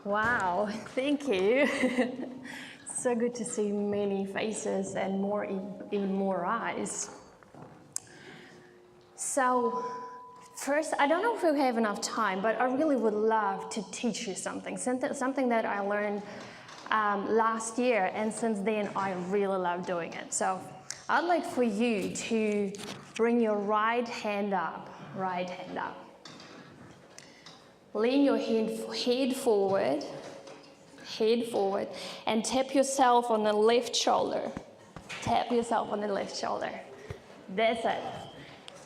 Wow, thank you. So good to see many faces and even more eyes. So first, I don't know if we have enough time, but I really would love to teach you something that I learned last year, and since then I really love doing it. So I'd like for you to bring your right hand up. Lean your head forward, and tap yourself on the left shoulder. Tap yourself on the left shoulder. That's it.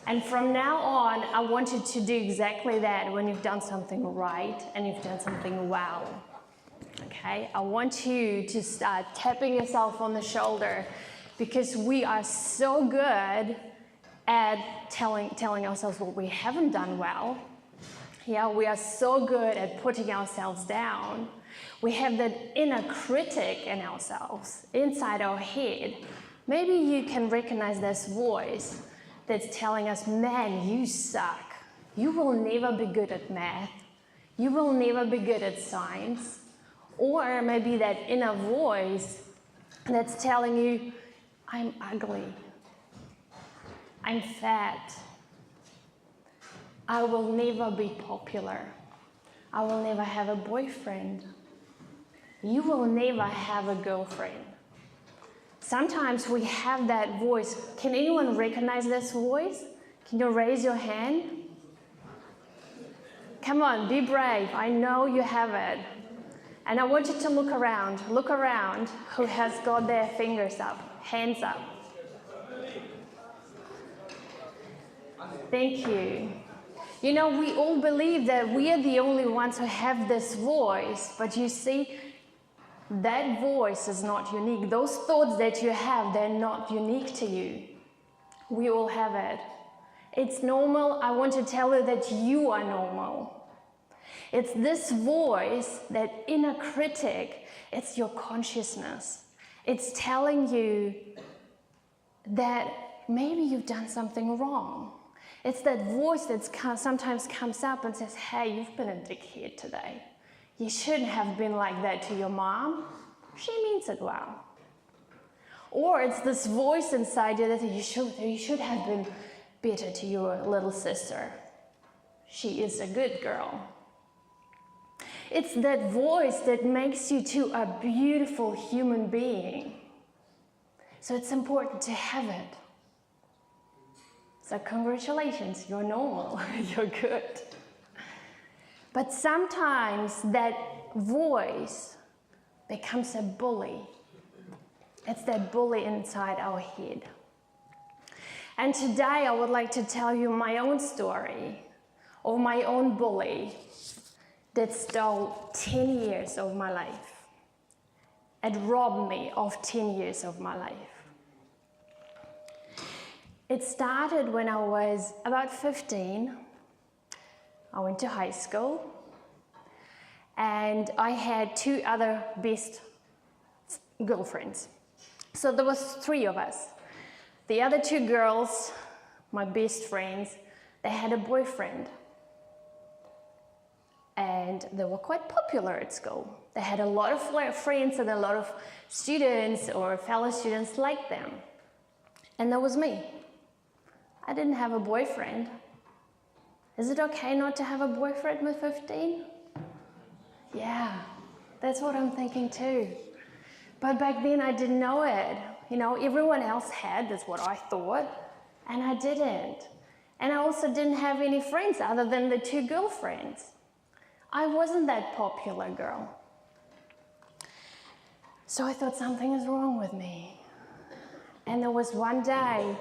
And from now on, I want you to do exactly that when you've done something right and you've done something well. Okay? I want you to start tapping yourself on the shoulder, because we are so good at telling ourselves what we haven't done well. Yeah, we are so good at putting ourselves down. We have that inner critic in ourselves, inside our head. Maybe you can recognize this voice that's telling us, man, you suck. You will never be good at math. You will never be good at science. Or maybe that inner voice that's telling you, I'm ugly. I'm fat. I will never be popular. I will never have a boyfriend. You will never have a girlfriend. Sometimes we have that voice. Can anyone recognize this voice? Can you raise your hand? Come on, be brave. I know you have it. And I want you to look around. Look around who has got their fingers up, hands up. Thank you. You know, we all believe that we are the only ones who have this voice, but you see, that voice is not unique. Those thoughts that you have, they're not unique to you. We all have it. It's normal. I want to tell you that you are normal. It's this voice, that inner critic, it's your consciousness. It's telling you that maybe you've done something wrong. It's that voice that sometimes comes up and says, hey, you've been a dickhead today. You shouldn't have been like that to your mom. She means it well. Or it's this voice inside you that you should have been better to your little sister. She is a good girl. It's that voice that makes you to a beautiful human being. So it's important to have it. So congratulations, you're normal, you're good. But sometimes that voice becomes a bully. It's that bully inside our head. And today I would like to tell you my own story of my own bully that stole 10 years of my life. It robbed me of 10 years of my life. It started when I was about 15. I went to high school, and I had two other best girlfriends. So there was 3 of us. The other 2 girls, my best friends, they had a boyfriend. And they were quite popular at school. They had a lot of friends and a lot of students or fellow students like them. And that was me. I didn't have a boyfriend. Is it okay not to have a boyfriend with 15? Yeah, that's what I'm thinking too. But back then I didn't know it. You know, everyone else had, that's what I thought, and I didn't. And I also didn't have any friends other than the 2 girlfriends. I wasn't that popular girl. So I thought something is wrong with me. And there was one day,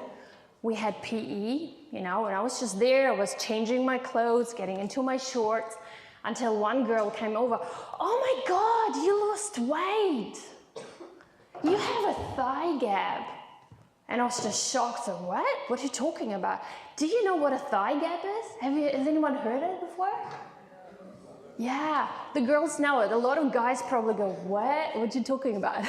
we had PE, you know, and I was just there. I was changing my clothes, getting into my shorts, until one girl came over. Oh my God, you lost weight. You have a thigh gap. And I was just shocked. So what? What are you talking about? Do you know what a thigh gap is? Has anyone heard it before? Yeah, the girls know it. A lot of guys probably go, what? What are you talking about?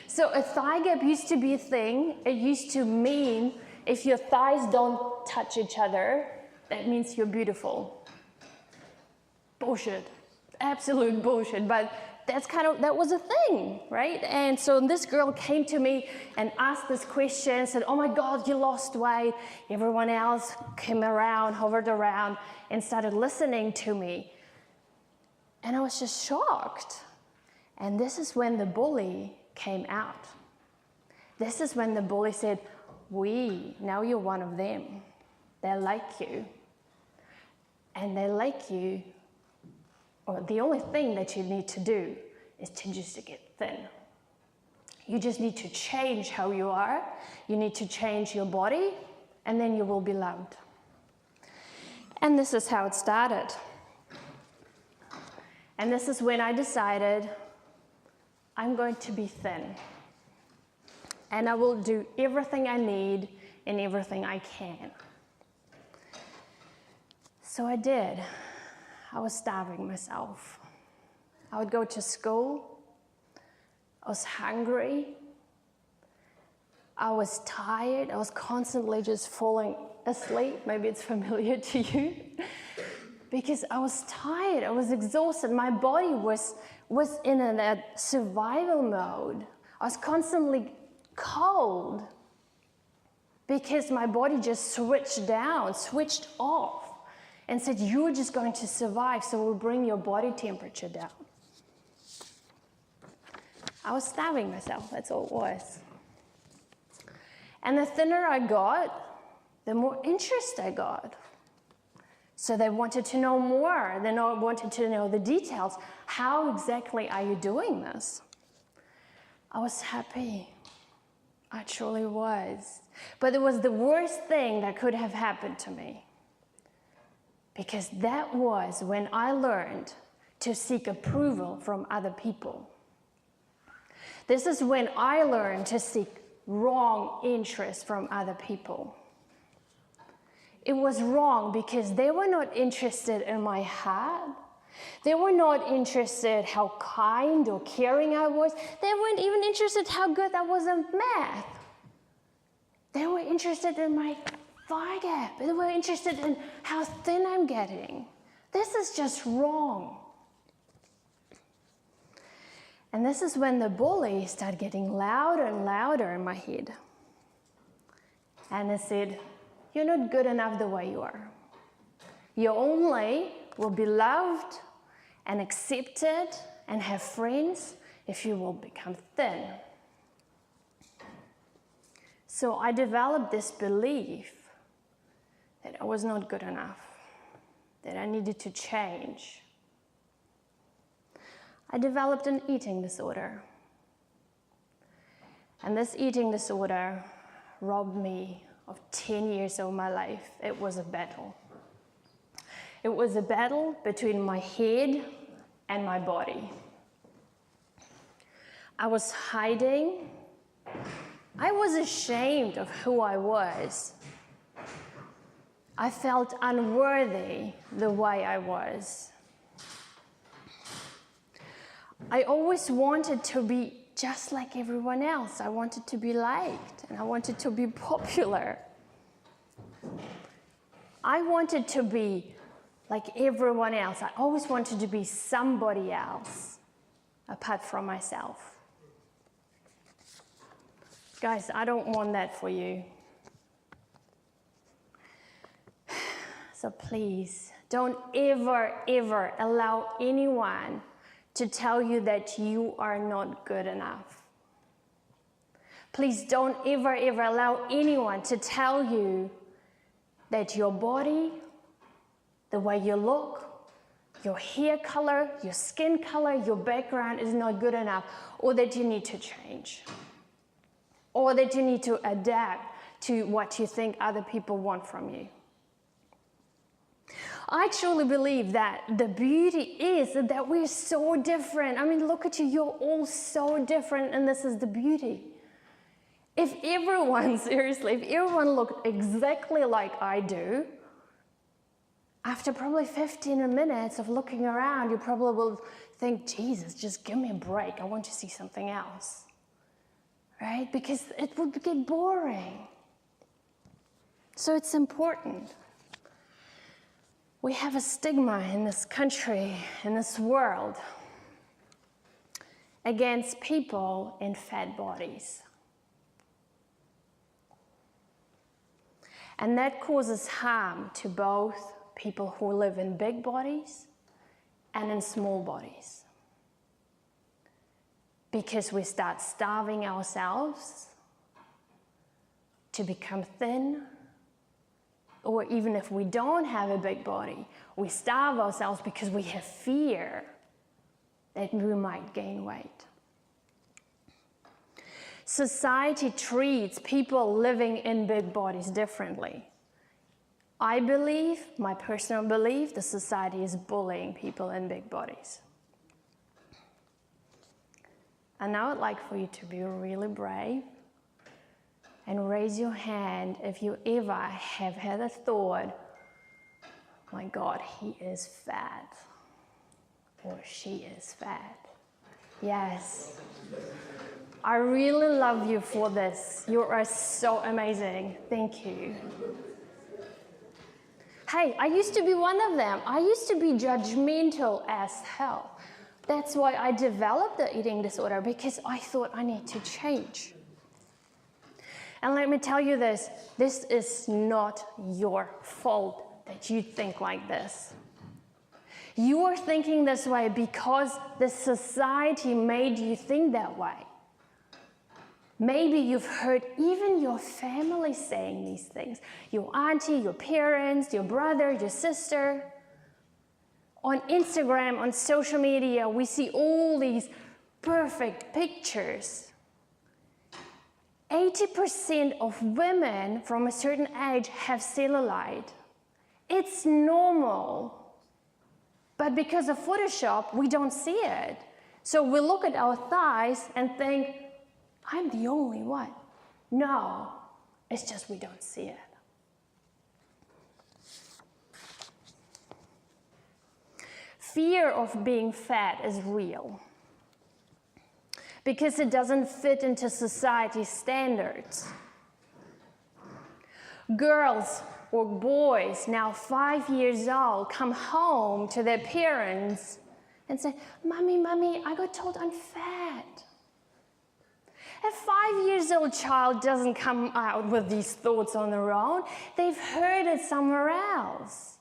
So a thigh gap used to be a thing. It used to mean if your thighs don't touch each other, that means you're beautiful. Bullshit. absolute bullshit, but that was a thing, right? And so this girl came to me and asked this question, said, oh my God, you lost weight. Everyone else came around, hovered around, and started listening to me. And I was just shocked. And this is when the bully came out. This is when the bully said, now you're one of them. They like you. And they like you. Or the only thing that you need to do is to just get thin. You just need to change how you are. You need to change your body, and then you will be loved. And this is how it started. And this is when I decided I'm going to be thin. And I will do everything I need and everything I can. So I did. I was starving myself. I would go to school. I was hungry. I was tired. I was constantly just falling asleep. Maybe it's familiar to you. Because I was tired. I was exhausted. My body was in a survival mode. I was constantly cold because my body just switched off. And said, you're just going to survive, so we'll bring your body temperature down. I was starving myself, that's all it was. And the thinner I got, the more interest I got. So they wanted to know more. They wanted to know the details. How exactly are you doing this? I was happy. I truly was. But it was the worst thing that could have happened to me. Because that was when I learned to seek approval from other people. This is when I learned to seek wrong interest from other people. It was wrong because they were not interested in my heart. They were not interested how kind or caring I was. They weren't even interested how good I was in math. They were interested in my thigh gap. They were interested in how thin I'm getting. This is just wrong. And this is when the bully started getting louder and louder in my head. And it said, you're not good enough the way you are. You only will be loved and accepted and have friends if you will become thin. So I developed this belief that I was not good enough, that I needed to change. I developed an eating disorder. And this eating disorder robbed me of 10 years of my life. It was a battle. It was a battle between my head and my body. I was hiding. I was ashamed of who I was. I felt unworthy the way I was. I always wanted to be just like everyone else. I wanted to be liked, and I wanted to be popular. I wanted to be like everyone else. I always wanted to be somebody else apart from myself. Guys, I don't want that for you. So please, don't ever, ever allow anyone to tell you that you are not good enough. Please don't ever, ever allow anyone to tell you that your body, the way you look, your hair color, your skin color, your background is not good enough, or that you need to change, or that you need to adapt to what you think other people want from you. I truly believe that the beauty is that we're so different. I mean, look at you, you're all so different, and this is the beauty. If everyone, seriously, if everyone looked exactly like I do, after probably 15 minutes of looking around, you probably will think, Jesus, just give me a break. I want to see something else, right? Because it would get boring. So it's important. We have a stigma in this country, in this world, against people in fat bodies. And that causes harm to both people who live in big bodies and in small bodies. Because we start starving ourselves to become thin, or even if we don't have a big body, we starve ourselves because we have fear that we might gain weight. Society treats people living in big bodies differently. I believe, my personal belief, the society is bullying people in big bodies. And I would like for you to be really brave and raise your hand if you ever have had a thought, my God, he is fat, or she is fat. Yes. I really love you for this. You are so amazing. Thank you. Hey, I used to be one of them. I used to be judgmental as hell. That's why I developed the eating disorder, because I thought I need to change. And let me tell you this is not your fault that you think like this. You are thinking this way because the society made you think that way. Maybe you've heard even your family saying these things. Your auntie, your parents, your brother, your sister. On Instagram, on social media, we see all these perfect pictures. 80% of women from a certain age have cellulite. It's normal. But because of Photoshop, we don't see it. So we look at our thighs and think, I'm the only one. No, it's just we don't see it. Fear of being fat is real because it doesn't fit into society's standards. Girls or boys, now 5 years old, come home to their parents and say, Mommy, Mommy, I got told I'm fat. A 5-year-old child doesn't come out with these thoughts on their own. They've heard it somewhere else.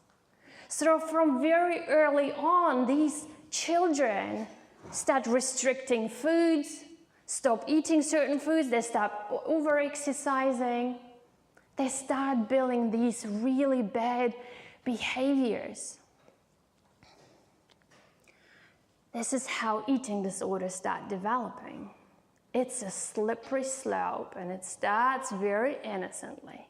So from very early on, these children start restricting foods, stop eating certain foods, they start over-exercising. They start building these really bad behaviors. This is how eating disorders start developing. It's a slippery slope, and it starts very innocently.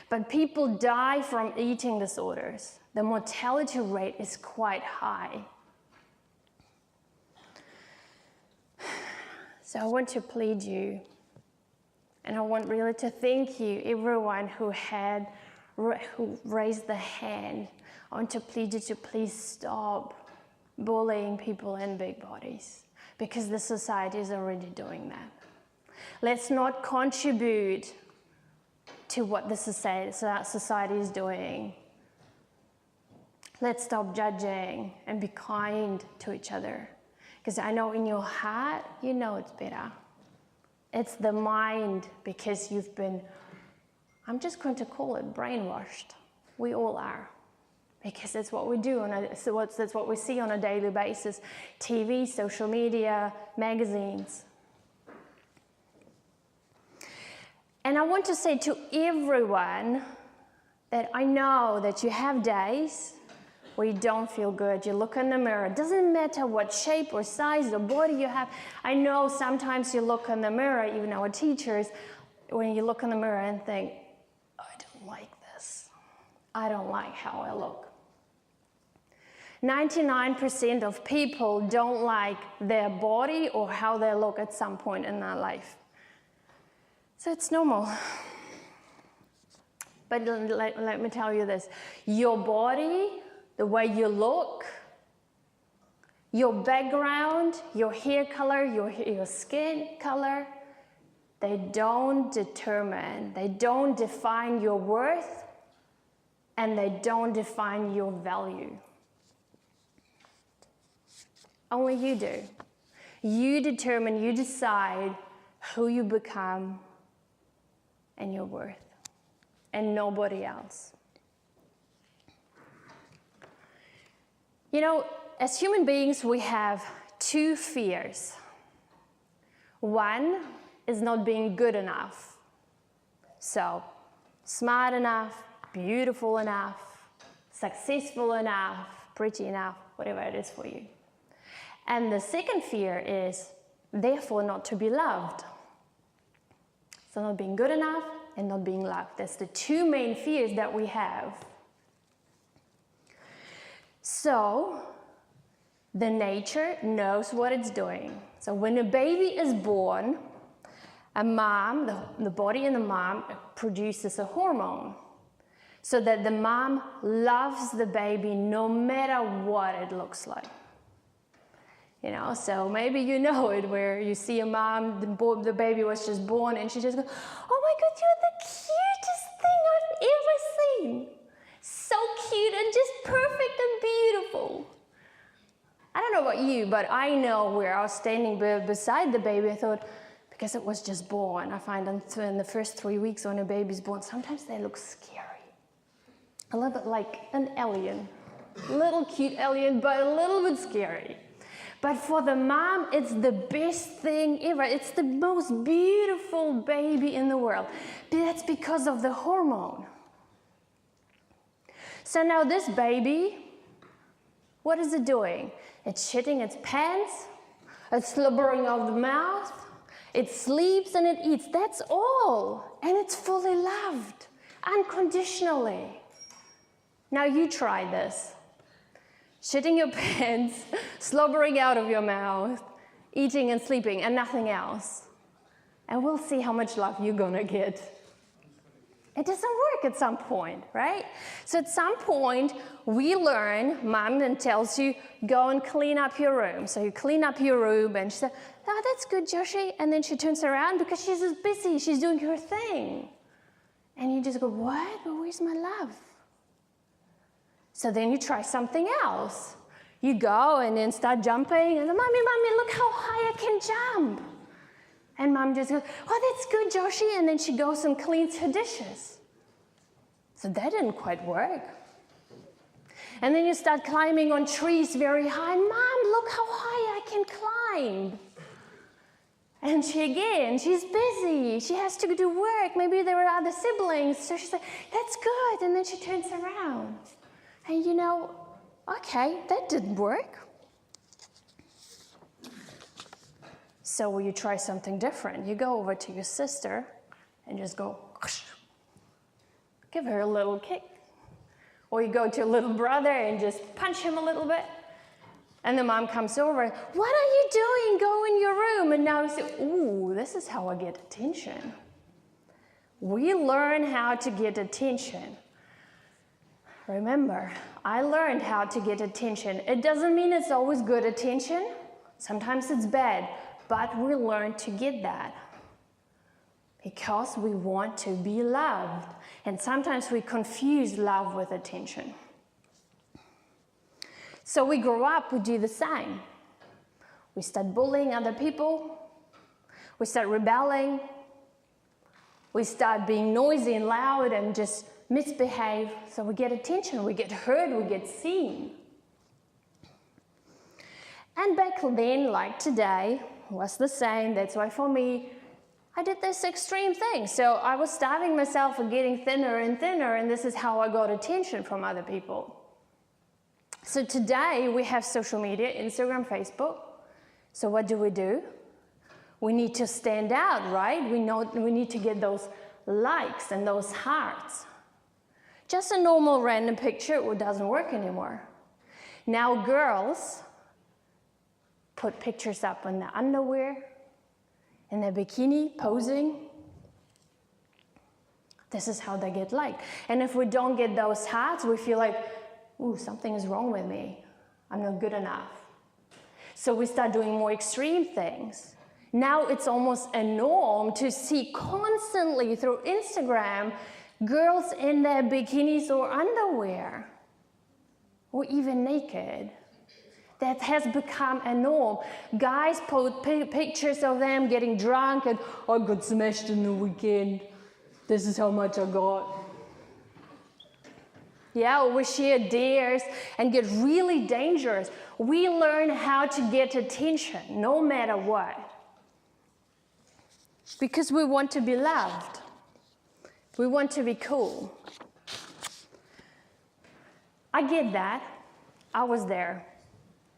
But people die from eating disorders. The mortality rate is quite high. So I want to plead you, and I want really to thank you, everyone who raised the hand. I want to plead you to please stop bullying people in big bodies, because the society is already doing that. Let's not contribute to what the society is doing. Let's stop judging and be kind to each other. Because I know in your heart, you know it's better. It's the mind, because you've been, I'm just going to call it brainwashed. We all are. Because that's what we do, that's what we see on a daily basis. TV, social media, magazines. And I want to say to everyone that I know that you have days where you don't feel good. You look in the mirror. It doesn't matter what shape or size or body you have. I know sometimes you look in the mirror, even our teachers, when you look in the mirror and think, I don't like this. I don't like how I look. 99% of people don't like their body or how they look at some point in their life. So it's normal. But let me tell you this. Your body, the way you look, your background, your hair color, your skin color, they don't define your worth, and they don't define your value. Only you do. You determine, you decide who you become and your worth, and nobody else. You know, as human beings, we have two fears. One is not being good enough. So, smart enough, beautiful enough, successful enough, pretty enough, whatever it is for you. And the second fear is, therefore, not to be loved. So not being good enough and not being loved. That's the two main fears that we have. So, the nature knows what it's doing. So when a baby is born, a mom, the body in the mom produces a hormone so that the mom loves the baby no matter what it looks like. You know, so maybe you know it, where you see a mom, the baby was just born, and she just goes, "Oh my God, you're the cutest thing I've ever seen. So cute and just perfect and beautiful." I don't know about you, but I know where I was standing beside the baby, I thought, because it was just born, I find in the first 3 weeks when a baby's born, sometimes they look scary. A little bit like an alien. Little cute alien, but a little bit scary. But for the mom, it's the best thing ever. It's the most beautiful baby in the world. That's because of the hormone. So now this baby, what is it doing? It's shitting its pants, it's slobbering out the mouth, it sleeps and it eats. That's all. And it's fully loved, unconditionally. Now you try this. Shitting your pants, slobbering out of your mouth, eating and sleeping, and nothing else. And we'll see how much love you're gonna get. It doesn't work at some point, right? So at some point, we learn, mom then tells you, go and clean up your room. So you clean up your room, and she says, "Oh, that's good, Joshi." And then she turns around because she's just busy, she's doing her thing. And you just go, "What? But where's my love?" So then you try something else. You go and then start jumping, and "Mommy, look how high I can jump." And mom just goes, "Oh, that's good, Joshi." And then she goes and cleans her dishes. So that didn't quite work. And then you start climbing on trees very high. "Mom, look how high I can climb." And she's busy. She has to do work. Maybe there are other siblings. So she's like, "That's good." And then she turns around. And you know, okay, that didn't work. So you try something different. You go over to your sister and just go, give her a little kick. Or you go to your little brother and just punch him a little bit. And the mom comes over, "What are you doing? Go in your room." And now you say, "Ooh, this is how I get attention." We learn how to get attention. Remember, I learned how to get attention. It doesn't mean it's always good attention. Sometimes it's bad, but we learn to get that because we want to be loved. And sometimes we confuse love with attention. So we grow up, we do the same. We start bullying other people. We start rebelling. We start being noisy and loud and just misbehave, so we get attention, we get heard, we get seen. And back then, like today, was the same. That's why for me, I did this extreme thing. So I was starving myself and getting thinner and thinner, and this is how I got attention from other people. So today, we have social media, Instagram, Facebook. So what do? We need to stand out, right? We need to get those likes and those hearts. Just a normal random picture, it doesn't work anymore. Now girls put pictures up in their underwear, in their bikini, posing. This is how they get liked. And if we don't get those hearts, we feel like, ooh, something is wrong with me. I'm not good enough. So we start doing more extreme things. Now it's almost a norm to see constantly through Instagram Girls in their bikinis or underwear, or even naked. That has become a norm. Guys post pictures of them getting drunk and, I got smashed in the weekend. This is how much I got. Yeah, or we share dares and get really dangerous. We learn how to get attention, no matter what. Because we want to be loved. We want to be cool. I get that. I was there,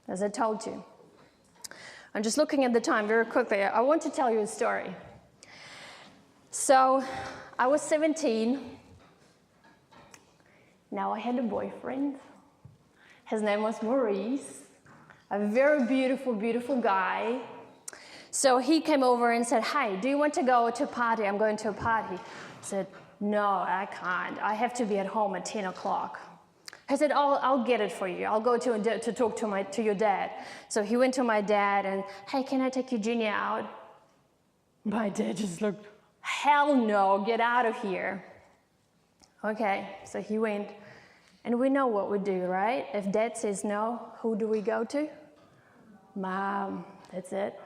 as I told you. I'm just looking at the time very quickly. I want to tell you a story. So, I was 17. Now I had a boyfriend. His name was Maurice. A very beautiful, beautiful guy. So he came over and said, hey, do you want to go to a party? I'm going to a party. I said, no, I can't. I have to be at home at 10 o'clock. I said, I'll get it for you. I'll go to talk to your dad. So he went to my dad and, hey, can I take Eugenia out? My dad just looked, hell no, get out of here. Okay, so he went. And we know what we do, right? If dad says no, who do we go to? Mom, that's it.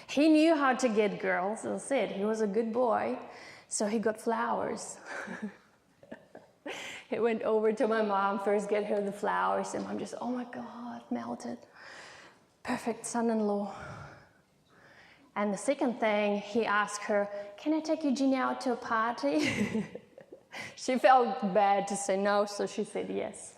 He knew how to get girls, as I said. He was a good boy, so he got flowers. He went over to my mom, first get her the flowers, and mom just, oh my God, melted. Perfect son-in-law. And the second thing, he asked her, can I take Eugenia out to a party? She felt bad to say no, so she said yes.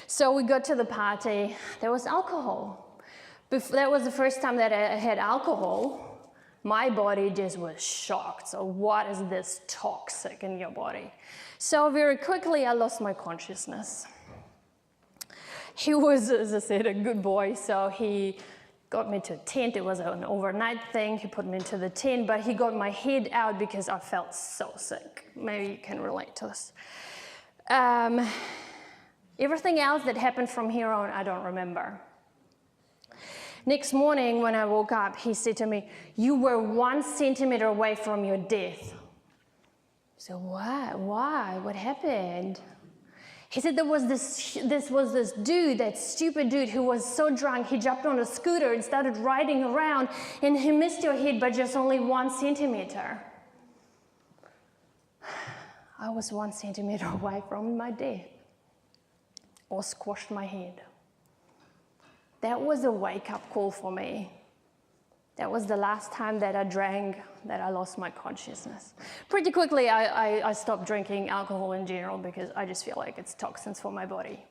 So we got to the party. There was alcohol. That was the first time that I had alcohol. My body just was shocked. So what is this toxic in your body? So very quickly, I lost my consciousness. He was, as I said, a good boy, so he got me to a tent. It was an overnight thing. He put me into the tent, but he got my head out because I felt so sick. Maybe you can relate to this. Everything else that happened from here on, I don't remember. Next morning when I woke up, he said to me, you were 1 centimeter away from your death. So what? Why? What happened? He said there was this dude, that stupid dude who was so drunk, he jumped on a scooter and started riding around, and he missed your head by just only 1 centimeter. I was 1 centimeter away from my death, or squashed my head. That was a wake-up call for me. That was the last time that I drank, that I lost my consciousness. Pretty quickly, I stopped drinking alcohol in general because I just feel like it's toxins for my body.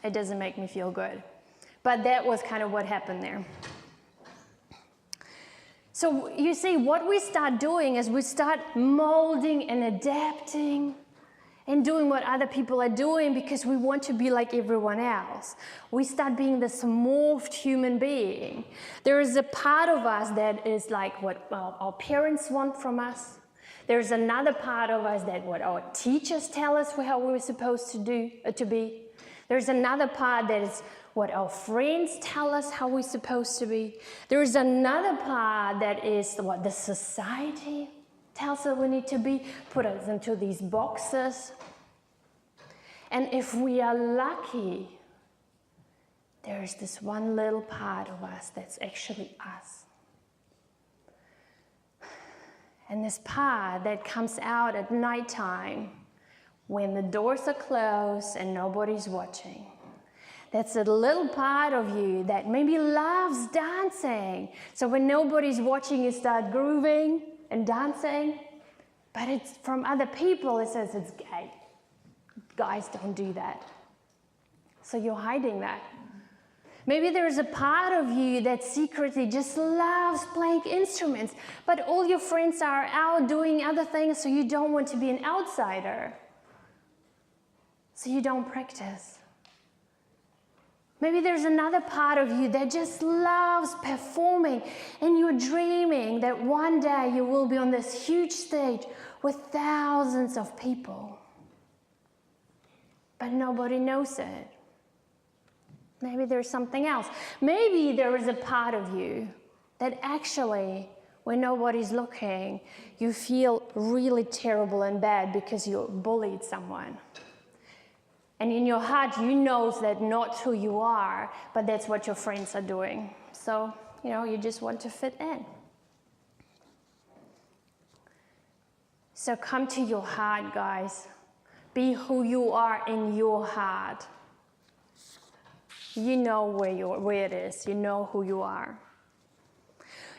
It doesn't make me feel good. But that was kind of what happened there. So you see, what we start doing is we start molding and adapting and doing what other people are doing because we want to be like everyone else. We start being this morphed human being. There is a part of us that is like what our parents want from us. There's another part of us that what our teachers tell us how we're supposed to be. There's another part that is what our friends tell us how we're supposed to be. There's another part that is what the society tells us we need to be, put us into these boxes. And if we are lucky, there's this one little part of us that's actually us. And this part that comes out at nighttime when the doors are closed and nobody's watching. That's a little part of you that maybe loves dancing. So when nobody's watching, you start grooving and dancing, but it's from other people, it says it's gay. Guys don't do that. So you're hiding that. Maybe there's a part of you that secretly just loves playing instruments, but all your friends are out doing other things, so you don't want to be an outsider. So you don't practice. Maybe there's another part of you that just loves performing, and you're dreaming that one day you will be on this huge stage with thousands of people. But nobody knows it. Maybe there's something else. Maybe there is a part of you that actually when nobody's looking, you feel really terrible and bad because you bullied someone. And in your heart, you know that not who you are, but that's what your friends are doing. So, you just want to fit in. So come to your heart, guys. Be who you are in your heart. You know where it is. You know who you are.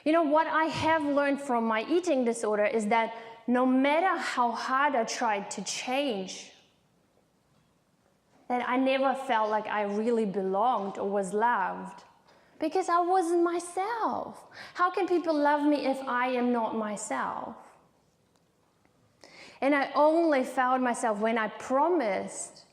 What I have learned from my eating disorder is that no matter how hard I tried to change, that I never felt like I really belonged or was loved because I wasn't myself. How can people love me if I am not myself? And I only found myself when I promised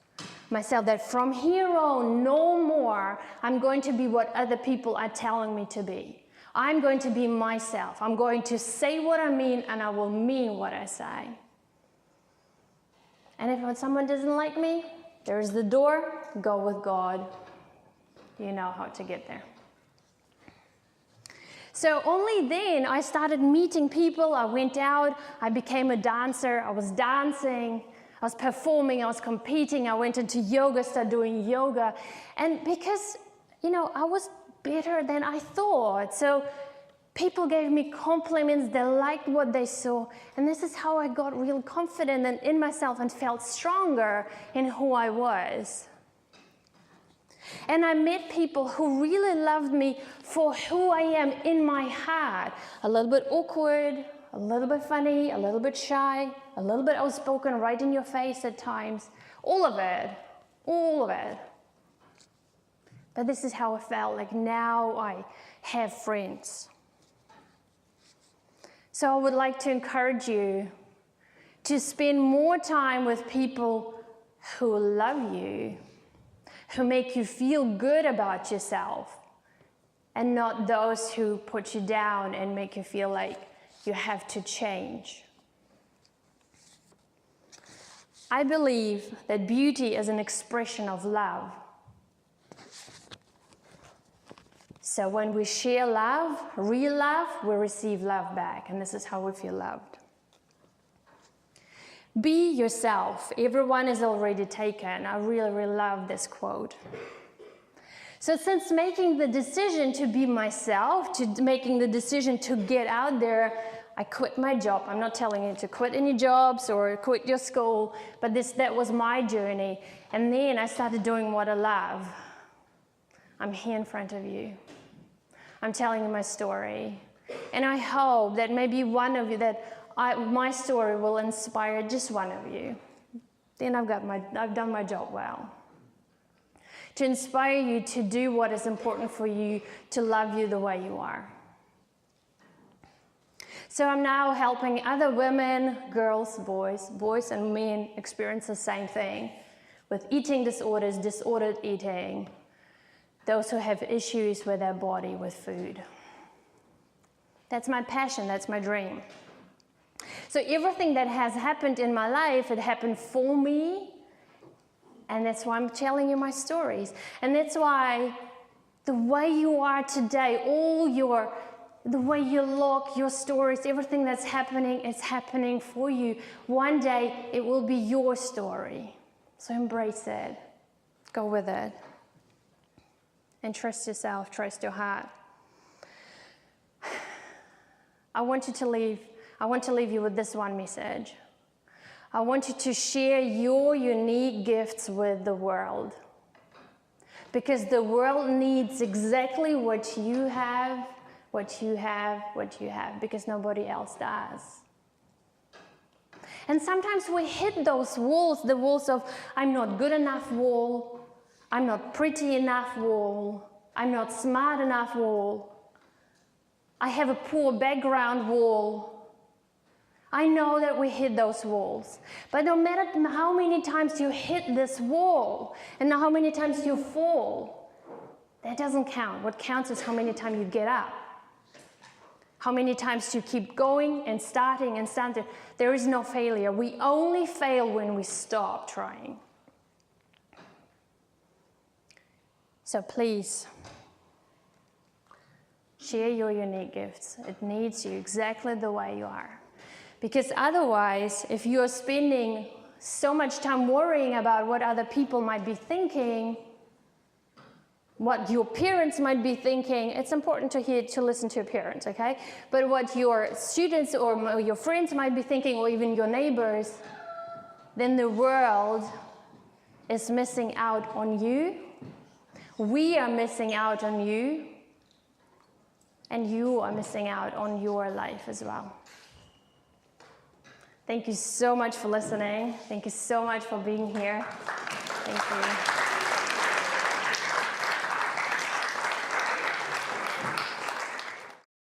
myself that from here on, no more, I'm going to be what other people are telling me to be. I'm going to be myself. I'm going to say what I mean, and I will mean what I say. And if someone doesn't like me, there's the door. Go with God. You know how to get there. So only then I started meeting people. I went out. I became a dancer. I was dancing. I was performing. I was competing. I went into yoga, started doing yoga. And because, I was better than I thought. So people gave me compliments. They liked what they saw. And this is how I got real confident and in myself and felt stronger in who I was. And I met people who really loved me for who I am in my heart. A little bit awkward, a little bit funny, a little bit shy, a little bit outspoken, right in your face at times. All of it. But this is how I felt, like now I have friends. So I would like to encourage you to spend more time with people who love you, who make you feel good about yourself, and not those who put you down and make you feel like you have to change. I believe that beauty is an expression of love. So when we share love, real love, we receive love back, and this is how we feel loved. Be yourself. Everyone is already taken. I really, really love this quote. So since making the decision to be myself, to making the decision to get out there, I quit my job. I'm not telling you to quit any jobs or quit your school, but that was my journey. And then I started doing what I love. I'm here in front of you. I'm telling you my story. And I hope that maybe one of you, my story will inspire just one of you. Then I've done my job well. To inspire you to do what is important for you, to love you the way you are. So I'm now helping other women, girls, boys and men experience the same thing with eating disorders, disordered eating, those who have issues with their body, with food. That's my passion, that's my dream. So everything that has happened in my life, it happened for me, and that's why I'm telling you my stories. And that's why the way you are today, the way you look, your stories, everything that's happening is happening for you. One day, it will be your story. So embrace it. Go with it. And trust yourself, trust your heart. I want to leave you with this one message. I want you to share your unique gifts with the world. Because the world needs exactly what you have, because nobody else does. And sometimes we hit those walls, the walls of I'm not good enough wall, I'm not pretty enough wall, I'm not smart enough wall, I have a poor background wall. I know that we hit those walls. But no matter how many times you hit this wall and how many times you fall, that doesn't count. What counts is how many times you get up. How many times you keep going and starting and starting. There is no failure. We only fail when we stop trying. So please, Share your unique gifts. It needs you exactly the way you are. Because otherwise, if you're spending so much time worrying about what other people might be thinking, what your parents might be thinking, it's important to listen to your parents, okay? But what your students or your friends might be thinking, or even your neighbors, then the world is missing out on you. We are missing out on you. And you are missing out on your life as well. Thank you so much for listening. Thank you so much for being here. Thank you.